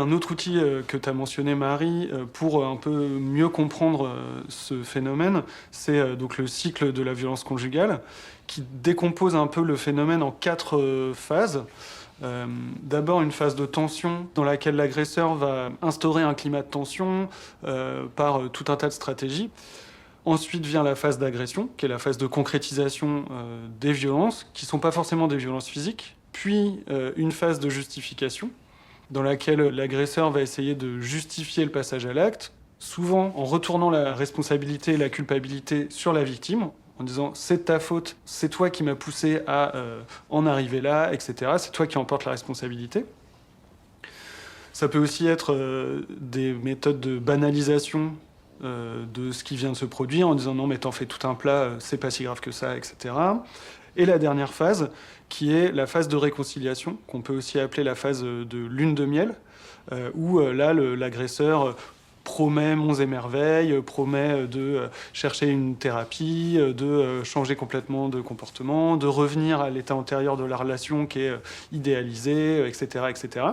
Un autre outil que tu as mentionné, Marie, pour un peu mieux comprendre ce phénomène, c'est donc le cycle de la violence conjugale, qui décompose un peu le phénomène en 4 phases. D'abord une phase de tension dans laquelle l'agresseur va instaurer un climat de tension par tout un tas de stratégies. Ensuite vient la phase d'agression, qui est la phase de concrétisation des violences, qui ne sont pas forcément des violences physiques. Puis une phase de justification, dans laquelle l'agresseur va essayer de justifier le passage à l'acte, souvent en retournant la responsabilité et la culpabilité sur la victime, en disant « c'est de ta faute, c'est toi qui m'as poussé à en arriver là, etc. C'est toi qui en portes la responsabilité ». Ça peut aussi être des méthodes de banalisation de ce qui vient de se produire, en disant « non mais t'en fais tout un plat, c'est pas si grave que ça, etc. » Et la dernière phase, qui est la phase de réconciliation, qu'on peut aussi appeler la phase de lune de miel, où là, l'agresseur promet monts et merveilles, promet de chercher une thérapie, de changer complètement de comportement, de revenir à l'état antérieur de la relation qui est idéalisé, etc., etc.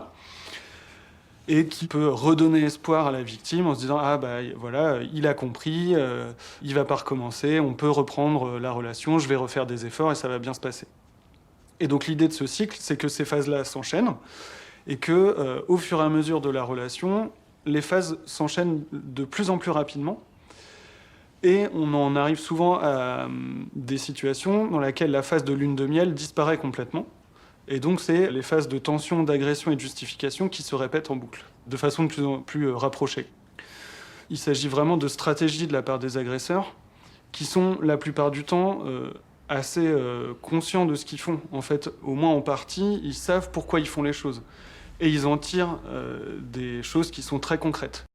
Et qui peut redonner espoir à la victime en se disant « ah bah voilà, il a compris, il va pas recommencer, on peut reprendre la relation, je vais refaire des efforts et ça va bien se passer ». Et donc l'idée de ce cycle, c'est que ces phases-là s'enchaînent et que, au fur et à mesure de la relation, les phases s'enchaînent de plus en plus rapidement. Et on en arrive souvent à des situations dans lesquelles la phase de lune de miel disparaît complètement. Et donc c'est les phases de tension, d'agression et de justification qui se répètent en boucle, de façon de plus en plus rapprochée. Il s'agit vraiment de stratégies de la part des agresseurs qui sont la plupart du temps assez conscients de ce qu'ils font. En fait, au moins en partie, ils savent pourquoi ils font les choses. Et ils en tirent des choses qui sont très concrètes.